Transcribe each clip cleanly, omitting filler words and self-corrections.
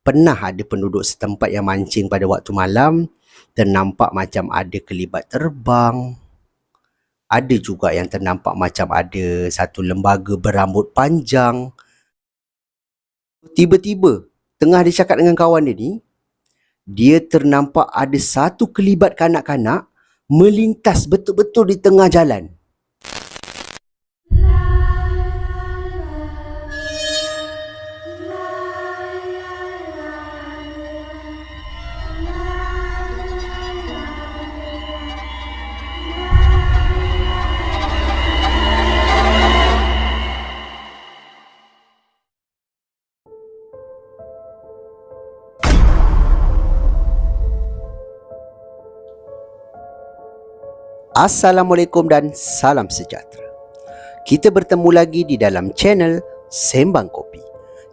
Pernah ada penduduk setempat yang mancing pada waktu malam, ternampak macam ada kelibat terbang. Ada juga yang ternampak macam ada satu lembaga berambut panjang. Tiba-tiba, tengah dia cakap dengan kawan dia ni, dia ternampak ada satu kelibat kanak-kanak melintas betul-betul di tengah jalan. Assalamualaikum dan salam sejahtera. Kita bertemu lagi di dalam channel Sembang Kopi.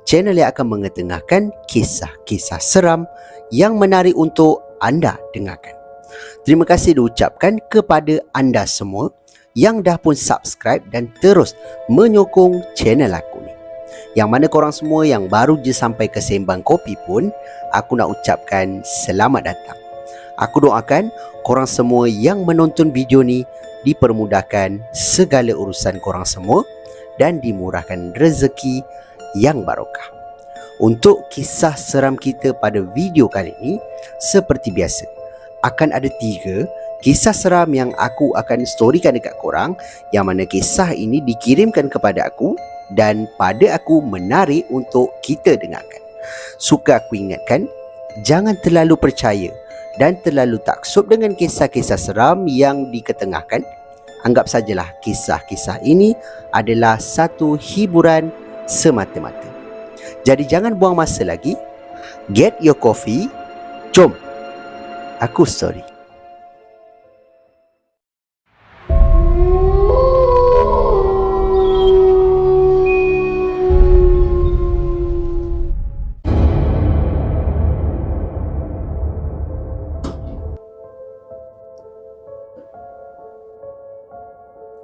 Channel yang akan mengetengahkan kisah-kisah seram yang menarik untuk anda dengarkan. Terima kasih diucapkan kepada anda semua yang dah pun subscribe dan terus menyokong channel aku ni. Yang mana korang semua yang baru je sampai ke Sembang Kopi pun, aku nak ucapkan selamat datang. Aku doakan korang semua yang menonton video ni dipermudahkan segala urusan korang semua dan dimurahkan rezeki yang barokah. Untuk kisah seram kita pada video kali ini, seperti biasa, akan ada 3 kisah seram yang aku akan storykan dekat korang, yang mana kisah ini dikirimkan kepada aku dan pada aku menarik untuk kita dengarkan. Suka aku ingatkan, jangan terlalu percaya dan terlalu taksub dengan kisah-kisah seram yang diketengahkan. Anggap sajalah kisah-kisah ini adalah satu hiburan semata-mata. Jadi jangan buang masa lagi. Get your coffee. Jom aku story.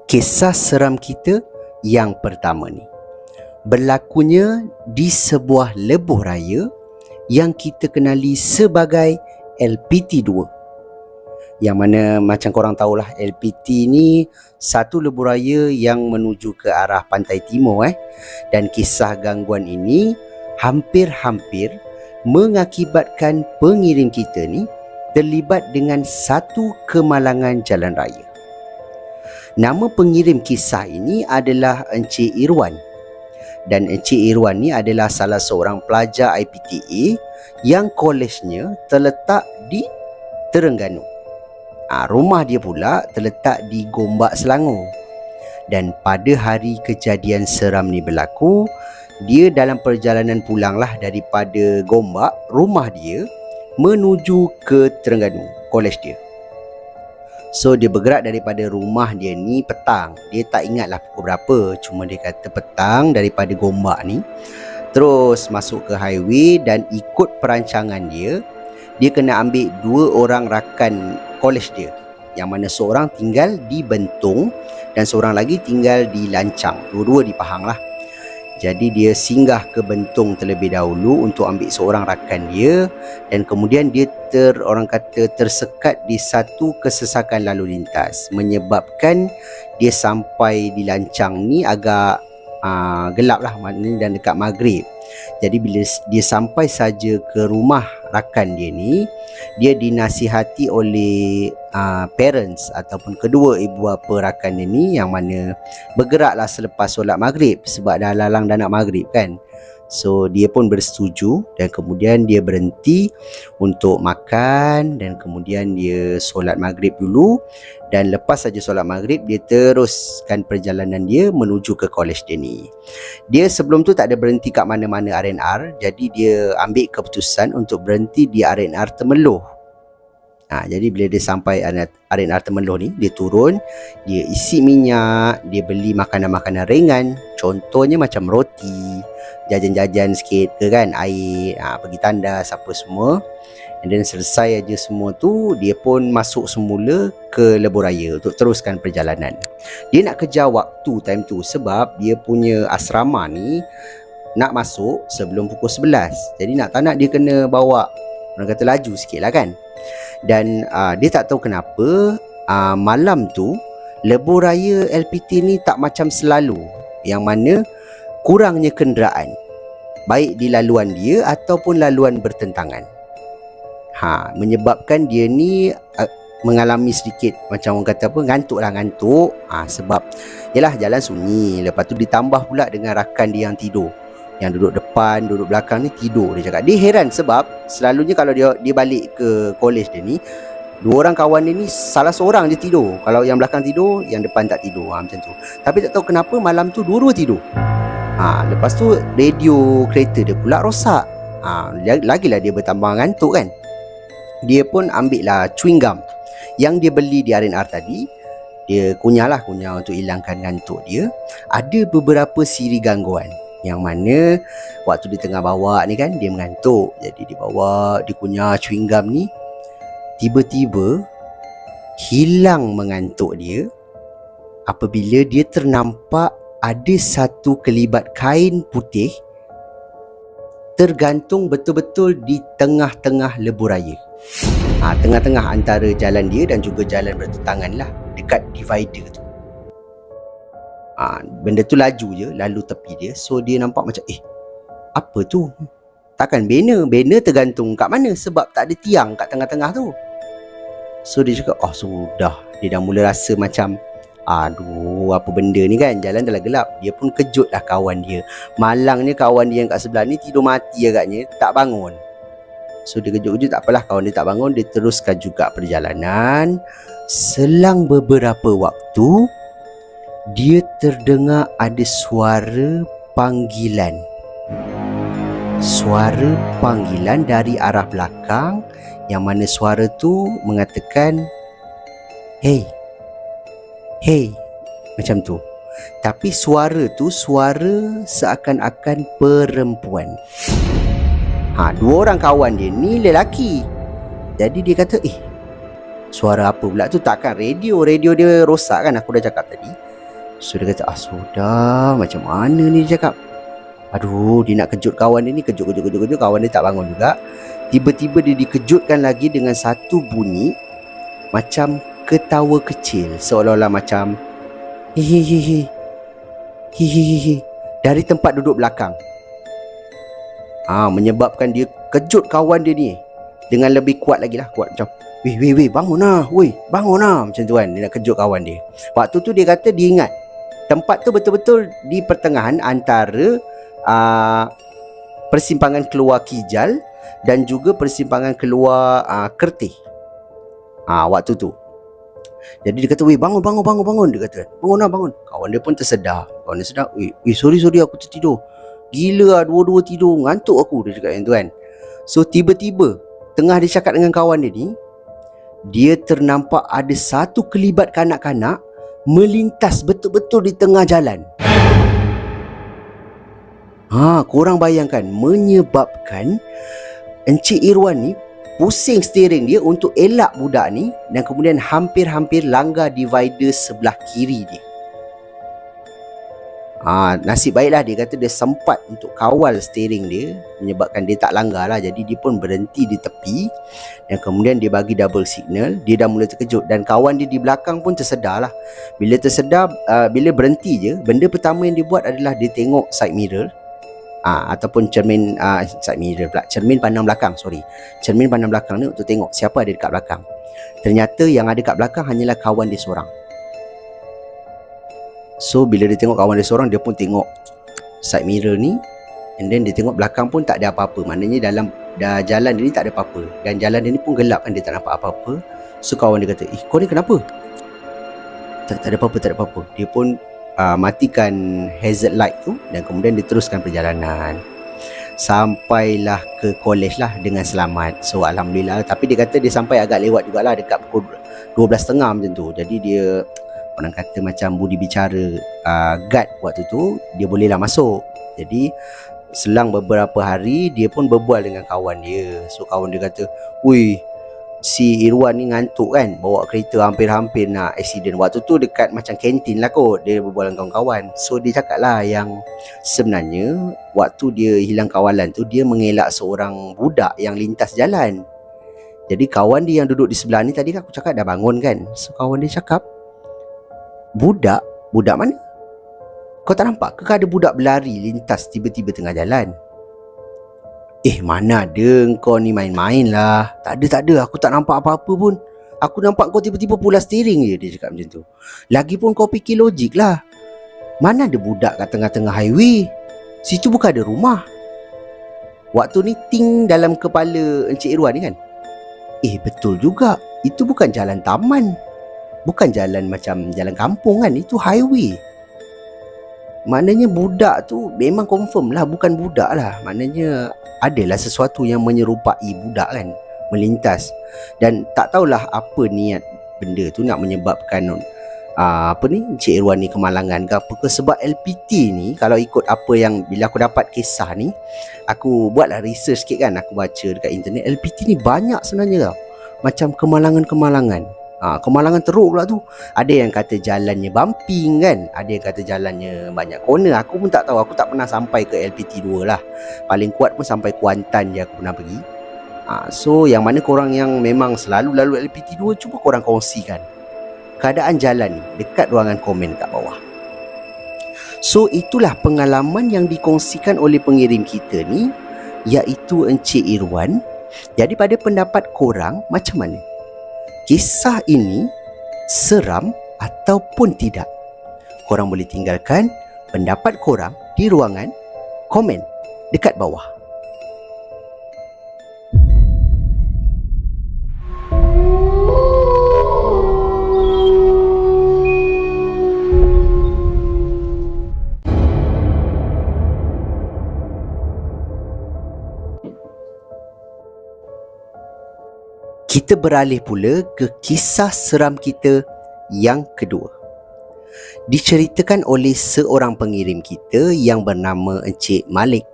Kisah seram kita yang pertama ni berlakunya di sebuah lebuh raya yang kita kenali sebagai LPT2. Yang mana macam korang tahulah, LPT ni satu lebuh raya yang menuju ke arah pantai timur Dan kisah gangguan ini hampir-hampir mengakibatkan pengirim kita ni terlibat dengan satu kemalangan jalan raya. Nama pengirim kisah ini adalah Encik Irwan. Dan Encik Irwan ni adalah salah seorang pelajar IPTA yang kolejnya terletak di Terengganu. Rumah dia pula terletak di Gombak, Selangor. Dan pada hari kejadian seram ni berlaku, dia dalam perjalanan pulanglah daripada Gombak, rumah dia, menuju ke Terengganu, kolej dia. So dia bergerak daripada rumah dia ni petang. Dia tak ingatlah pukul berapa, cuma dia kata petang daripada Gombak ni. Terus masuk ke highway dan ikut perancangan dia, dia kena ambil 2 orang rakan kolej dia, yang mana seorang tinggal di Bentong dan seorang lagi tinggal di Lancang. Dua-dua di Pahang lah. Jadi dia singgah ke Bentong terlebih dahulu untuk ambil seorang rakan dia, dan kemudian dia tersekat di satu kesesakan lalu lintas, menyebabkan dia sampai di Lancang ni agak gelap lah, maknanya dan dekat maghrib. Jadi bila dia sampai saja ke rumah rakan dia ni, dia dinasihati oleh parents ataupun kedua ibu bapa rakan dia ni, yang mana bergeraklah selepas solat maghrib sebab dah lalang dah nak maghrib kan. So dia pun bersetuju dan kemudian dia berhenti untuk makan dan kemudian dia solat maghrib dulu. Dan lepas saja solat maghrib, dia teruskan perjalanan dia menuju ke kolej dia ni. Dia sebelum tu tak ada berhenti kat mana-mana R&R, jadi dia ambil keputusan untuk berhenti di R&R Temeloh. Jadi bila dia sampai R&R Temeloh ni, dia turun, dia isi minyak, dia beli makanan-makanan ringan, contohnya macam roti, jajan-jajan sikit ke kan, air, pergi tandas apa semua. And then selesai aja semua tu, dia pun masuk semula ke lebuh raya untuk teruskan perjalanan. Dia nak kejar waktu time tu sebab dia punya asrama ni nak masuk sebelum pukul 11. Jadi tak nak dia kena bawa, orang kata laju sikit lah kan. Dan dia tak tahu kenapa malam tu lebuh raya LPT ni tak macam selalu, yang mana kurangnya kenderaan, baik di laluan dia ataupun laluan bertentangan. Menyebabkan dia ni mengalami sedikit macam orang kata apa, ngantuk. Sebab yalah jalan sunyi, lepas tu ditambah pula dengan rakan dia yang tidur, yang duduk depan, duduk belakang ni tidur. Dia cakap dia heran sebab selalunya kalau dia balik ke college dia ni, dua orang kawan dia ni salah seorang je tidur. Kalau yang belakang tidur, yang depan tak tidur, macam tu. Tapi tak tahu kenapa malam tu dua-dua tidur. Lepas tu radio kereta dia pula rosak. Lagilah dia bertambah ngantuk kan. Dia pun ambil lah chewing gum yang dia beli di R&R tadi. Dia kunyah untuk hilangkan ngantuk dia. Ada beberapa siri gangguan, yang mana waktu dia tengah bawa ni kan, dia mengantuk. Jadi dia bawa, dia kunyah chewing gum ni, tiba-tiba hilang mengantuk dia apabila dia ternampak ada satu kelibat kain putih tergantung betul-betul di tengah-tengah lebuh raya. Tengah-tengah antara jalan dia dan juga jalan bertentangan lah, dekat divider tu. Benda tu laju je lalu tepi dia. So dia nampak macam apa tu? Takkan banner tergantung kat mana, sebab tak ada tiang kat tengah-tengah tu. So dia cakap sudah. Dia dah mula rasa macam aduh, apa benda ni kan, jalan dah gelap. Dia pun kejut lah kawan dia. Malangnya kawan dia yang kat sebelah ni tidur mati agaknya, tak bangun. So dia kejut-kejut, tak apalah, kawan dia tak bangun. Dia teruskan juga perjalanan. Selang beberapa waktu, dia terdengar ada suara panggilan. Suara panggilan dari arah belakang, yang mana suara tu mengatakan Hey, macam tu. Tapi suara tu suara seakan-akan perempuan. Dua orang kawan dia ni lelaki. Jadi dia kata suara apa pula tu? Takkan radio dia rosak kan, aku dah cakap tadi. So dia kata sudah, macam mana ni, dia cakap. Aduh, dia nak kejut kawan dia ni, kejut. Kawan dia tak bangun juga. Tiba-tiba dia dikejutkan lagi dengan satu bunyi macam ketawa kecil, seolah-olah macam hihihi dari tempat duduk belakang. Menyebabkan dia kejut kawan dia ni dengan lebih kuat lagi lah. Kuat macam weh bangun lah, macam tu kan. Dia nak kejut kawan dia. Waktu tu dia kata dia ingat tempat tu betul-betul di pertengahan antara persimpangan keluar Kijal dan juga persimpangan keluar Kertih. Waktu tu. Jadi dia kata, bangun. Dia kata, bangun. Kawan dia pun tersedar. Sorry aku tertidur. Gila lah, dua-dua tidur, ngantuk aku, dia cakap yang tu kan. So tiba-tiba tengah dia cakap dengan kawan dia ni, dia ternampak ada satu kelibat kanak-kanak melintas betul-betul di tengah jalan. Korang bayangkan, menyebabkan Encik Irwan ni pusing steering dia untuk elak budak ni, dan kemudian hampir-hampir langgar divider sebelah kiri dia. Nasib baiklah, dia kata dia sempat untuk kawal steering dia, menyebabkan dia tak langgar lah. Jadi dia pun berhenti di tepi, dan kemudian dia bagi double signal. Dia dah mula terkejut, dan kawan dia di belakang pun tersedar lah. Bila tersedar, bila berhenti je, benda pertama yang dia buat adalah dia tengok side mirror, ataupun cermin cermin pandang belakang. Cermin pandang belakang ni untuk tengok siapa ada dekat belakang. Ternyata yang ada kat belakang hanyalah kawan dia seorang. So bila dia tengok kawan dia seorang, dia pun tengok side mirror ni, and then dia tengok belakang pun tak ada apa-apa. Maknanya dalam jalan dia ni tak ada apa-apa, dan jalan dia ni pun gelap kan, dia tak nampak apa-apa. So kawan dia kata, kau ni kenapa? Tak ada apa-apa. Dia pun matikan hazard light tu, dan kemudian diteruskan perjalanan. Sampailah ke college lah dengan selamat. So alhamdulillah. Tapi dia kata dia sampai agak lewat jugalah, dekat pukul 12.30 macam tu. Jadi dia, orang kata macam budi bicara guard waktu tu, dia bolehlah masuk. Jadi selang beberapa hari, dia pun berbual dengan kawan dia. So kawan dia kata, si Irwan ni ngantuk kan, bawa kereta hampir-hampir nak accident. Waktu tu dekat macam kantin lah kot, dia berbual dengan kawan-kawan. So dia cakap lah yang sebenarnya waktu dia hilang kawalan tu, dia mengelak seorang budak yang lintas jalan. Jadi kawan dia yang duduk di sebelah ni, tadi aku cakap dah bangun kan. So kawan dia cakap, budak mana? Kau tak nampak ke ada budak berlari lintas tiba-tiba tengah jalan? Mana ada, kau ni main-main lah. Tak ada, aku tak nampak apa-apa pun. Aku nampak kau tiba-tiba pula steering je, dia cakap macam tu. Lagipun kau fikir logik lah. Mana ada budak kat tengah-tengah highway? Situ bukan ada rumah. Waktu ni ting dalam kepala Encik Irwan ni kan. Betul juga. Itu bukan jalan taman. Bukan jalan macam jalan kampung kan. Itu highway. Maknanya budak tu memang confirm lah bukan budak lah. Maknanya adalah sesuatu yang menyerupai budak kan, melintas. Dan tak tahulah apa niat benda tu nak menyebabkan Encik Irwan ni kemalangan ke apa ke. Sebab LPT ni, kalau ikut apa yang bila aku dapat kisah ni, aku buatlah research sikit kan, aku baca dekat internet, LPT ni banyak sebenarnya tau, macam kemalangan-kemalangan. Kemalangan teruk pula tu. Ada yang kata jalannya bumping kan, ada yang kata jalannya banyak corner. Aku pun tak tahu, aku tak pernah sampai ke LPT 2 lah. Paling kuat pun sampai Kuantan je aku pernah pergi. So yang mana korang yang memang selalu lalu LPT 2, cuba korang kongsikan keadaan jalan ni dekat ruangan komen kat bawah. So itulah pengalaman yang dikongsikan oleh pengirim kita ni, iaitu Encik Irwan. Jadi pada pendapat korang macam mana? Kisah ini seram ataupun tidak? Korang boleh tinggalkan pendapat korang di ruangan komen dekat bawah. Kita beralih pula ke kisah seram kita yang kedua. Diceritakan oleh seorang pengirim kita yang bernama Encik Malik.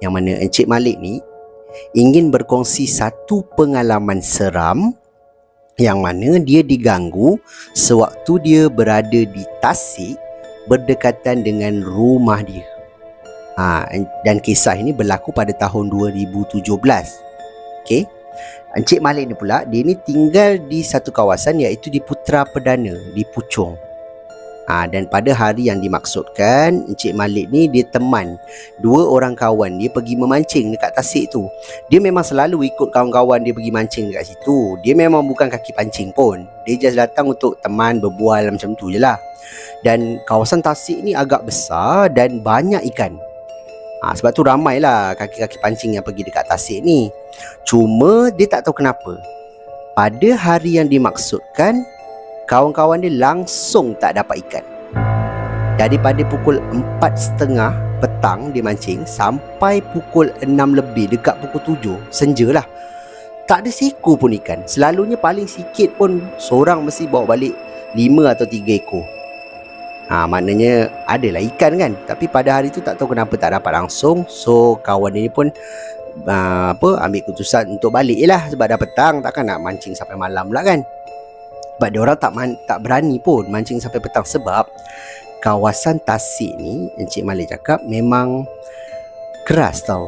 Yang mana Encik Malik ni ingin berkongsi satu pengalaman seram yang mana dia diganggu sewaktu dia berada di Tasik berdekatan dengan rumah dia. Dan kisah ini berlaku pada tahun 2017. Okey. Encik Malik ni pula, dia ni tinggal di satu kawasan iaitu di Putra Perdana, di Puchong. Dan pada hari yang dimaksudkan, Encik Malik ni dia teman dua orang kawan dia pergi memancing dekat Tasik tu. Dia memang selalu ikut kawan-kawan dia pergi mancing dekat situ. Dia memang bukan kaki pancing pun. Dia just datang untuk teman, berbual macam tu je lah. Dan kawasan Tasik ni agak besar dan banyak ikan. Sebab tu ramailah kaki-kaki pancing yang pergi dekat Tasik ni. Cuma dia tak tahu kenapa, pada hari yang dimaksudkan, kawan-kawan dia langsung tak dapat ikan. Daripada pukul 4.30 petang dia mancing sampai pukul 6 lebih, dekat pukul 7 senja lah, tak ada seekor pun ikan. Selalunya paling sikit pun seorang mesti bawa balik 5 atau 3 ekor. Maknanya adalah ikan kan. Tapi pada hari tu tak tahu kenapa tak dapat langsung. So kawan dia pun ambil keputusan untuk balik je lah. Sebab dah petang, takkan nak mancing sampai malam pula kan. Sebab dia orang tak berani pun mancing sampai petang. Sebab kawasan Tasik ni, Encik Malik cakap, memang keras tau.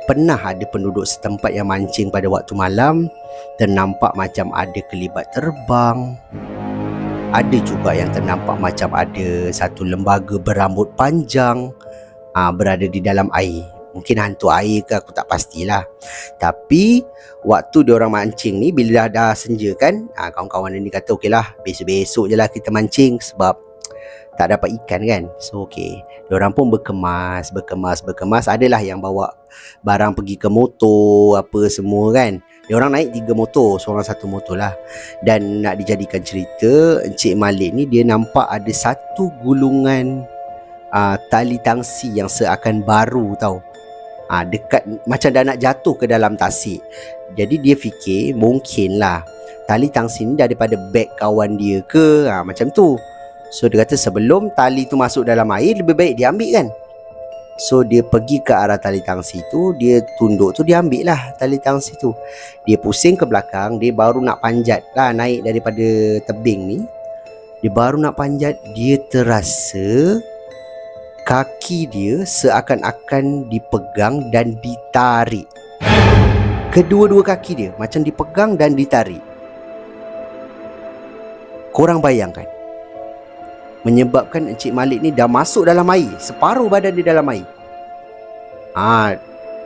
Pernah ada penduduk setempat yang mancing pada waktu malam, ternampak macam ada kelibat terbang. Ada juga yang ternampak macam ada satu lembaga berambut panjang berada di dalam air. Mungkin hantu air ke, aku tak pastilah. Tapi waktu diorang mancing ni, bila dah senja kan, kawan-kawan ni kata okeylah, besok-besok je lah kita mancing sebab tak dapat ikan kan. So okey, diorang pun berkemas. Adalah yang bawa barang pergi ke motor apa semua kan. Diorang naik 3 motor, seorang satu motor lah. Dan nak dijadikan cerita, Encik Malik ni dia nampak ada satu gulungan tali tangsi yang seakan baru tau. Dekat macam dah nak jatuh ke dalam tasik. Jadi dia fikir mungkinlah tali tangsi ni daripada beg kawan dia ke, macam tu. So dia kata sebelum tali tu masuk dalam air, lebih baik dia ambil kan. So dia pergi ke arah tali tangsi tu, dia tunduk tu, dia ambil lah tali tangsi tu. Dia pusing ke belakang, dia baru nak panjat lah naik daripada tebing ni. Dia baru nak panjat, dia terasa kaki dia seakan-akan dipegang dan ditarik. Kedua-dua kaki dia macam dipegang dan ditarik. Korang bayangkan, menyebabkan Encik Malik ni dah masuk dalam air, separuh badan dia dalam air.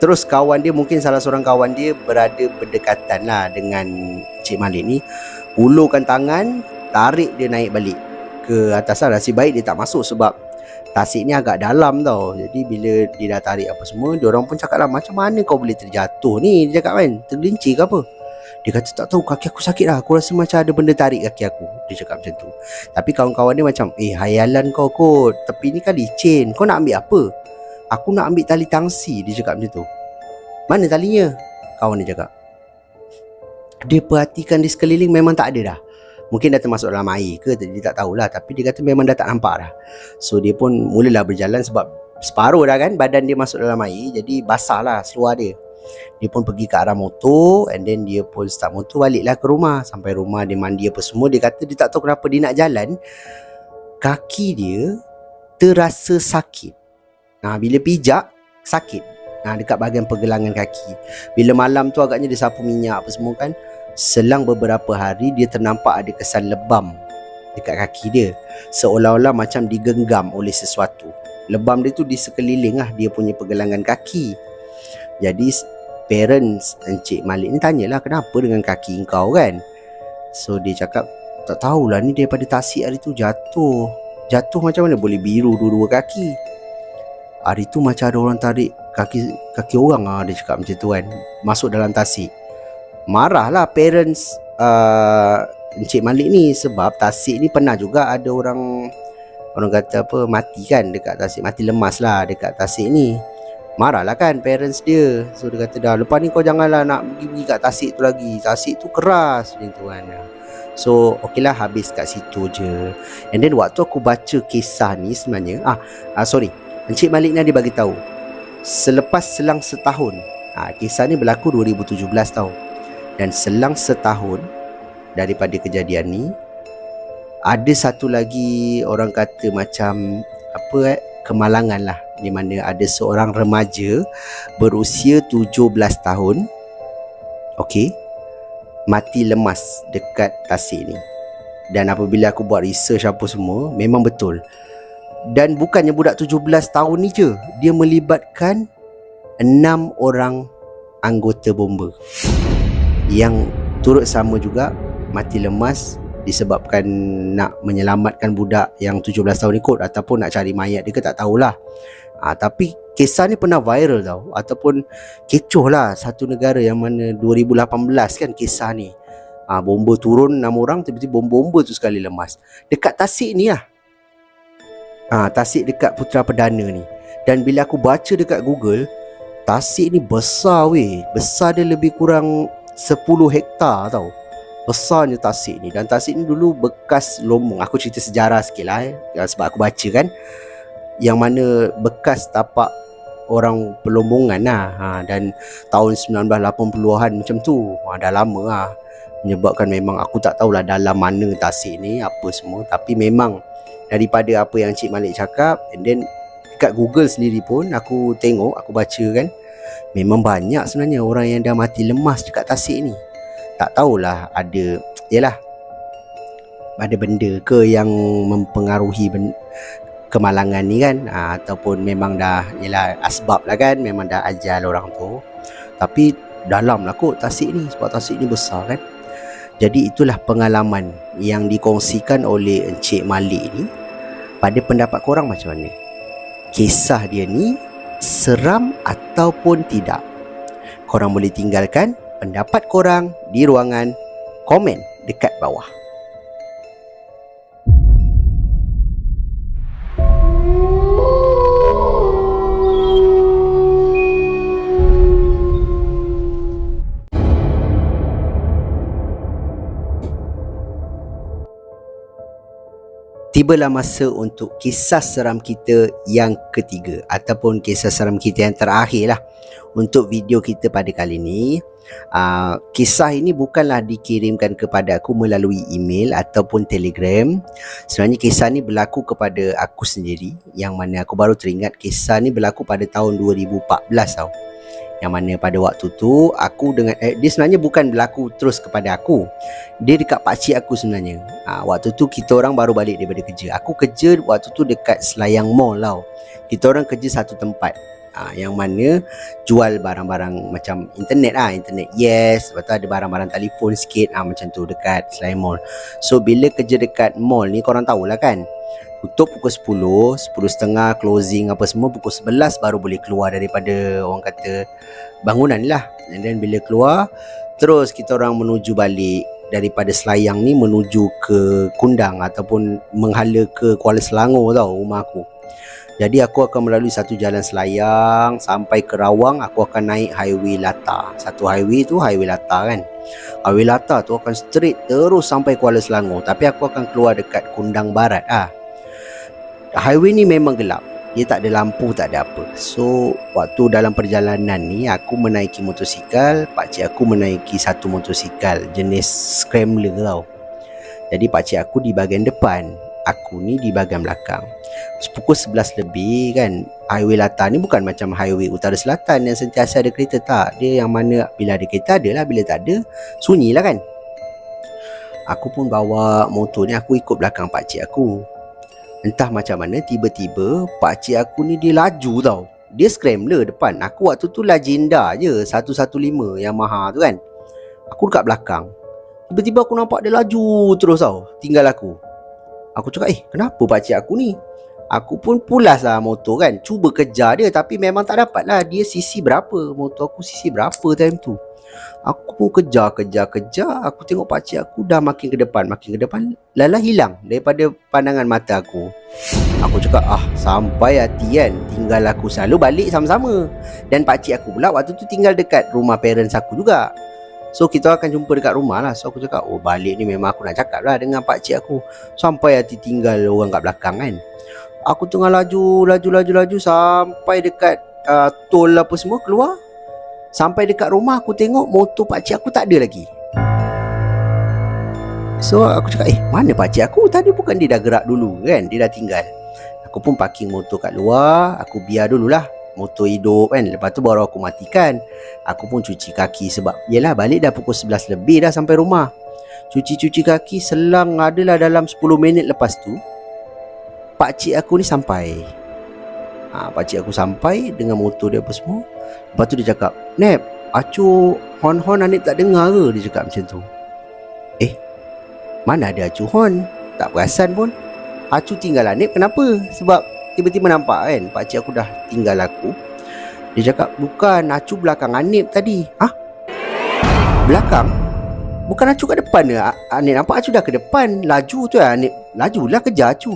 Terus kawan dia, mungkin salah seorang kawan dia berada berdekatan lah dengan Encik Malik ni, ulurkan tangan, tarik dia naik balik ke atas lah. Nasib baik dia tak masuk sebab tasik ni agak dalam tau. Jadi bila dia dah tarik apa semua, diorang pun cakap lah, macam mana kau boleh terjatuh ni? Dia cakap kan, tergelincir ke apa? Dia kata tak tahu, kaki aku sakit lah, aku rasa macam ada benda tarik kaki aku. Dia cakap macam tu. Tapi kawan-kawan dia macam, hayalan kau kot, tepi ni kan licin, kau nak ambil apa? Aku nak ambil tali tangsi. Dia cakap macam tu. Mana talinya? Kawan dia cakap. Dia perhatikan di sekeliling, memang tak ada dah. Mungkin dah termasuk dalam air ke, dia tak tahulah. Tapi dia kata memang dah tak nampak dah. So dia pun mulalah berjalan sebab separuh dah kan badan dia masuk dalam air. Jadi basah lah seluar dia. Dia pun pergi ke arah motor, and then dia pun start motor baliklah ke rumah. Sampai rumah dia mandi apa semua. Dia kata dia tak tahu kenapa dia nak jalan, kaki dia terasa sakit. Bila pijak sakit dekat bahagian pergelangan kaki. Bila malam tu agaknya dia sapu minyak apa semua kan. Selang beberapa hari dia ternampak ada kesan lebam dekat kaki dia, seolah-olah macam digenggam oleh sesuatu. Lebam dia tu di sekeliling dia punya pergelangan kaki. Jadi parents Encik Malik ni tanyalah, kenapa dengan kaki kau kan? So dia cakap, tak tahulah ni daripada tasik hari tu jatuh. Jatuh macam mana boleh biru dua-dua kaki? Hari tu macam ada orang tarik kaki orang dia cakap macam tu kan, masuk dalam tasik. Marahlah parents Encik Malik ni sebab tasik ni pernah juga ada orang kata apa, mati kan dekat tasik, mati lemas lah dekat tasik ni. Marahlah kan parents dia. So dia kata dah, lepas ni kau janganlah nak pergi kat tasik tu lagi, tasik tu keras macam tu kan. So okeylah, habis kat situ je. And then waktu aku baca kisah ni sebenarnya Encik Malik ni dia bagi tahu selepas selang setahun. Kisah ni berlaku 2017 tau. Dan selang setahun daripada kejadian ni, ada satu lagi orang kata macam kemalangan lah, di mana ada seorang remaja berusia 17 tahun mati lemas dekat tasik ni. Dan apabila aku buat research apa semua, memang betul. Dan bukannya budak 17 tahun ni je, dia melibatkan 6 orang anggota bomba yang turut sama juga mati lemas disebabkan nak menyelamatkan budak yang 17 tahun ni kot, ataupun nak cari mayat dia ke tak tahulah. Tapi kisah ni pernah viral tau, ataupun kecoh lah satu negara yang mana 2018 kan kisah ni. Bomba turun 6 orang, tiba-tiba bomba tu sekali lemas dekat tasik ni lah. Tasik dekat Putra Perdana ni. Dan bila aku baca dekat Google, tasik ni besar weh. Besar dia lebih kurang 10 hektar tau. Besarnya tasik ni. Dan tasik ni dulu bekas lomong. Aku cerita sejarah sikit lah sebab aku baca kan, yang mana bekas tapak orang pelombongan lah. Dan tahun 1980-an macam tu. Dah lama lah. Menyebabkan memang aku tak tahulah dalam mana tasik ni apa semua. Tapi memang daripada apa yang Encik Malik cakap, and then dekat Google sendiri pun aku tengok, aku baca kan, memang banyak sebenarnya orang yang dah mati lemas dekat tasik ni. Tak tahulah ada benda ke yang mempengaruhi kemalangan ni kan, ataupun memang dah asbab lah kan, memang dah ajal orang tu. Tapi dalam lah kot tasik ni, sebab tasik ni besar kan. Jadi itulah pengalaman yang dikongsikan oleh Encik Malik ni. Pada pendapat korang macam mana? Kisah dia ni seram ataupun tidak? Korang boleh tinggalkan pendapat korang di ruangan komen dekat bawah. Tibalah masa untuk kisah seram kita yang ketiga ataupun kisah seram kita yang terakhir lah untuk video kita pada kali ini. Kisah ini bukanlah dikirimkan kepada aku melalui email ataupun telegram. Sebenarnya kisah ni berlaku kepada aku sendiri, yang mana aku baru teringat kisah ni berlaku pada tahun 2014 tau. Yang mana pada waktu tu aku dengan dia sebenarnya bukan berlaku terus kepada aku. Dia dekat pakcik aku sebenarnya. Waktu tu kita orang baru balik daripada kerja. Aku kerja waktu tu dekat Selayang Mall tau. Kita orang kerja satu tempat. Yang mana jual barang-barang macam internet internet yes, lepas tu ada barang-barang telefon sikit macam tu dekat Selayang Mall. So bila kerja dekat mall ni korang tahulah kan, tutup pukul 10, 10.30 closing apa semua, pukul 11 baru boleh keluar daripada orang kata bangunan ni lah. And then bila keluar, terus kita orang menuju balik daripada Selayang ni menuju ke Kundang ataupun menghala ke Kuala Selangor tau rumah aku. Jadi aku akan melalui satu jalan Selayang sampai ke Rawang. Aku akan naik highway Lata. Satu highway tu highway Lata kan. Highway Lata tu akan straight terus sampai Kuala Selangor, tapi aku akan keluar dekat Kundang Barat. Highway ni memang gelap. Dia tak ada lampu, tak ada apa. So waktu dalam perjalanan ni aku menaiki motosikal, pakcik aku menaiki satu motosikal jenis scrambler tau. Jadi pakcik aku di bahagian depan, aku ni di bahagian belakang. Pukul 11 lebih kan. Highway Lata ni bukan macam highway utara selatan yang sentiasa ada kereta, tak. Dia yang mana bila ada kereta ada lah, bila tak ada sunyi lah kan. Aku pun bawa motor ni, aku ikut belakang pakcik aku. Entah macam mana tiba-tiba pakcik aku ni dia laju tau. Dia scrambler depan. Aku waktu tu Legenda je 115 Yamaha tu kan. Aku dekat belakang. Tiba-tiba aku nampak dia laju terus tau, tinggal aku. Aku cakap kenapa pakcik aku ni? Aku pun pulas lah motor kan, cuba kejar dia, tapi memang tak dapat lah. Dia sisi berapa, motor aku sisi berapa time tu. Aku pun kejar. Aku tengok pakcik aku dah makin ke depan, lala hilang daripada pandangan mata aku. Aku cakap sampai hati kan, tinggal aku selalu balik sama-sama. Dan pakcik aku pula waktu tu tinggal dekat rumah parents aku juga. So kita akan jumpa dekat rumah lah. So aku cakap balik ni memang aku nak cakap lah dengan pakcik aku. Sampai hati tinggal orang kat belakang kan. Aku tengah laju sampai dekat tol apa semua, keluar. Sampai dekat rumah aku tengok motor pakcik aku tak ada lagi. So aku cakap mana pakcik aku? Tadi bukan dia dah gerak dulu kan, dia dah tinggal. Aku pun parking motor kat luar. Aku biar dululah motor hidup kan. Lepas tu baru aku matikan. Aku pun cuci kaki sebab yelah balik dah pukul 11 lebih dah sampai rumah. Cuci kaki, selang adalah dalam 10 minit lepas tu pakcik aku ni sampai. Pakcik aku sampai dengan motor dia apa semua. Lepas tu dia cakap, "Nep, acu hon-hon Anip tak dengar ke?" Dia cakap macam tu. Mana ada acu hon? Tak perasan pun. Acu tinggal Anip kenapa? Sebab tiba-tiba nampak kan pakcik aku dah tinggal aku. Dia cakap, "Bukan, acu belakang Anip tadi." Belakang? Bukan acu kat depan ke? Anip nampak acu dah ke depan. Laju tu Anip. Lajulah kejar acu.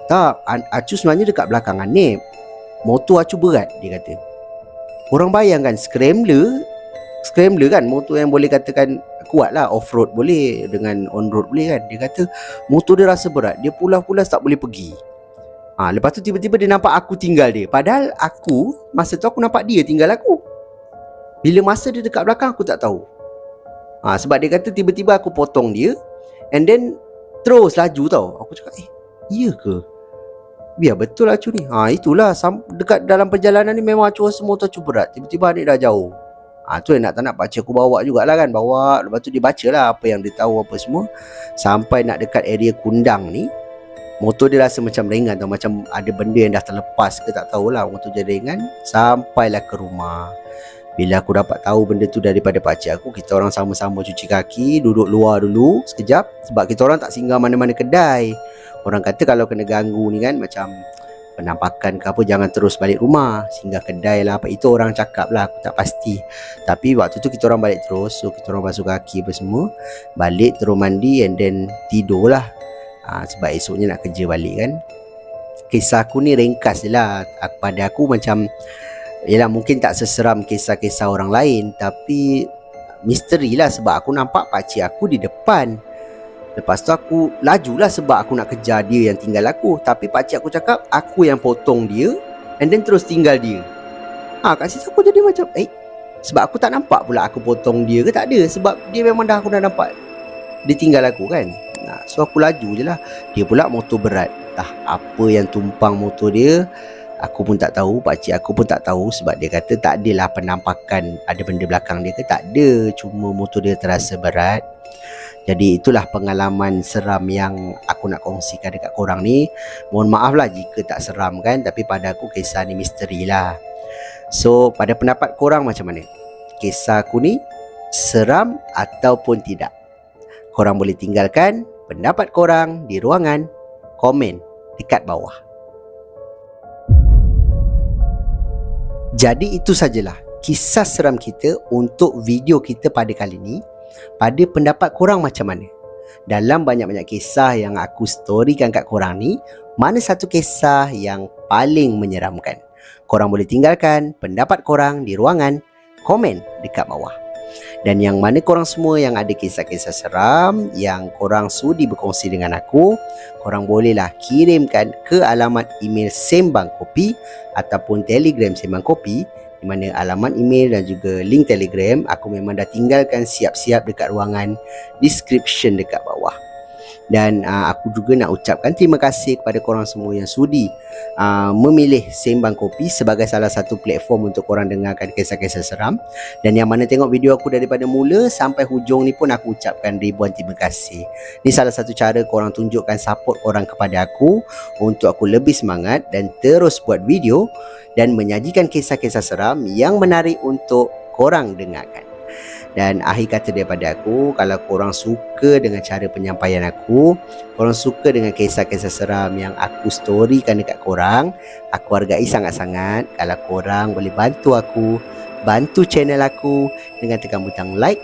Tak, acu sebenarnya dekat belakang Anip. Motor acu berat, dia kata. Korang bayangkan scrambler kan, motor yang boleh katakan kuat lah, off-road boleh, dengan on-road boleh kan. Dia kata motor dia rasa berat, dia pulas-pulas tak boleh pergi. Lepas tu tiba-tiba dia nampak aku tinggal dia. Padahal aku, masa tu aku nampak dia tinggal aku. Bila masa dia dekat belakang aku tak tahu. Sebab dia kata tiba-tiba aku potong dia, and then terus laju tau. Aku cakap iya ke? Biar betul acu ni. Itulah dekat dalam perjalanan ni memang acu rasa motor acu berat. Tiba-tiba Anik dah jauh. Tu yang nak tak nak pakcik aku bawa jugalah kan. Bawa. Lepas tu dia baca lah apa yang dia tahu apa semua. Sampai nak dekat area Kundang ni, motor dia rasa macam ringan tau. Macam ada benda yang dah terlepas ke tak tahulah. Motor dia ringan. Sampailah ke rumah. Bila aku dapat tahu benda tu daripada pakcik aku, kita orang sama-sama cuci kaki, duduk luar dulu sekejap. Sebab kita orang tak singgah mana-mana kedai. Orang kata kalau kena ganggu ni kan, macam penampakan ke apa, jangan terus balik rumah, singgah kedai lah apa. Itu orang cakap lah, aku tak pasti. Tapi waktu tu kita orang balik terus. So kita orang basuh kaki apa semua, balik terus mandi, and then tidur lah. Sebab esoknya nak kerja balik kan. Kisah aku ni ringkas je lah. Pada aku macam, yelah mungkin tak seseram kisah-kisah orang lain, tapi misteri lah. Sebab aku nampak pakcik aku di depan. Lepas tu aku lajulah sebab aku nak kejar dia yang tinggal aku. Tapi pakcik aku cakap aku yang potong dia and then terus tinggal dia. Kat situ aku jadi macam sebab aku tak nampak pula aku potong dia ke tak ada. Sebab dia memang aku dah nampak dia tinggal aku kan. So aku laju je lah. Dia pula motor berat. Apa yang tumpang motor dia aku pun tak tahu. Pakcik aku pun tak tahu. Sebab dia kata tak adalah penampakan ada benda belakang dia ke. Tak ada. Cuma motor dia terasa berat. Jadi itulah pengalaman seram yang aku nak kongsikan dekat korang ni. Mohon maaf lah jika tak seram kan. Tapi pada aku kisah ni misteri lah. So pada pendapat korang macam mana? Kisah aku ni seram ataupun tidak? Korang boleh tinggalkan pendapat korang di ruangan komen dekat bawah. Jadi itu sajalah kisah seram kita untuk video kita pada kali ni. Pada pendapat korang macam mana? Dalam banyak-banyak kisah yang aku storykan kat korang ni, mana satu kisah yang paling menyeramkan? Korang boleh tinggalkan pendapat korang di ruangan komen dekat bawah. Dan yang mana korang semua yang ada kisah-kisah seram yang korang sudi berkongsi dengan aku, korang bolehlah kirimkan ke alamat email Sembang Kopi ataupun Telegram Sembang Kopi, di mana alamat email dan juga link Telegram aku memang dah tinggalkan siap-siap dekat ruangan description dekat bawah. Dan aku juga nak ucapkan terima kasih kepada korang semua yang sudi memilih Sembang Kopi sebagai salah satu platform untuk korang dengarkan kisah-kisah seram. Dan yang mana tengok video aku daripada mula sampai hujung ni pun aku ucapkan ribuan terima kasih. Ni salah satu cara korang tunjukkan support korang kepada aku untuk aku lebih semangat dan terus buat video dan menyajikan kisah-kisah seram yang menarik untuk korang dengarkan. Dan akhir kata daripada aku, kalau korang suka dengan cara penyampaian aku, korang suka dengan kisah-kisah seram yang aku storykan dekat korang, aku hargai sangat-sangat kalau korang boleh bantu aku, bantu channel aku dengan tekan butang like,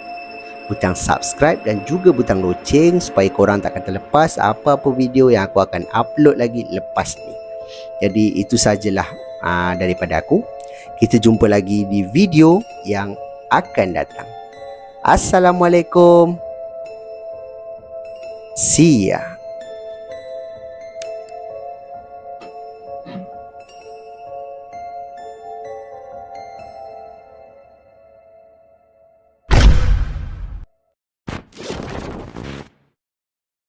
butang subscribe dan juga butang loceng supaya korang takkan terlepas apa-apa video yang aku akan upload lagi lepas ni. Jadi itu sajalah daripada aku. Kita jumpa lagi di video yang akan datang. Assalamualaikum. See ya.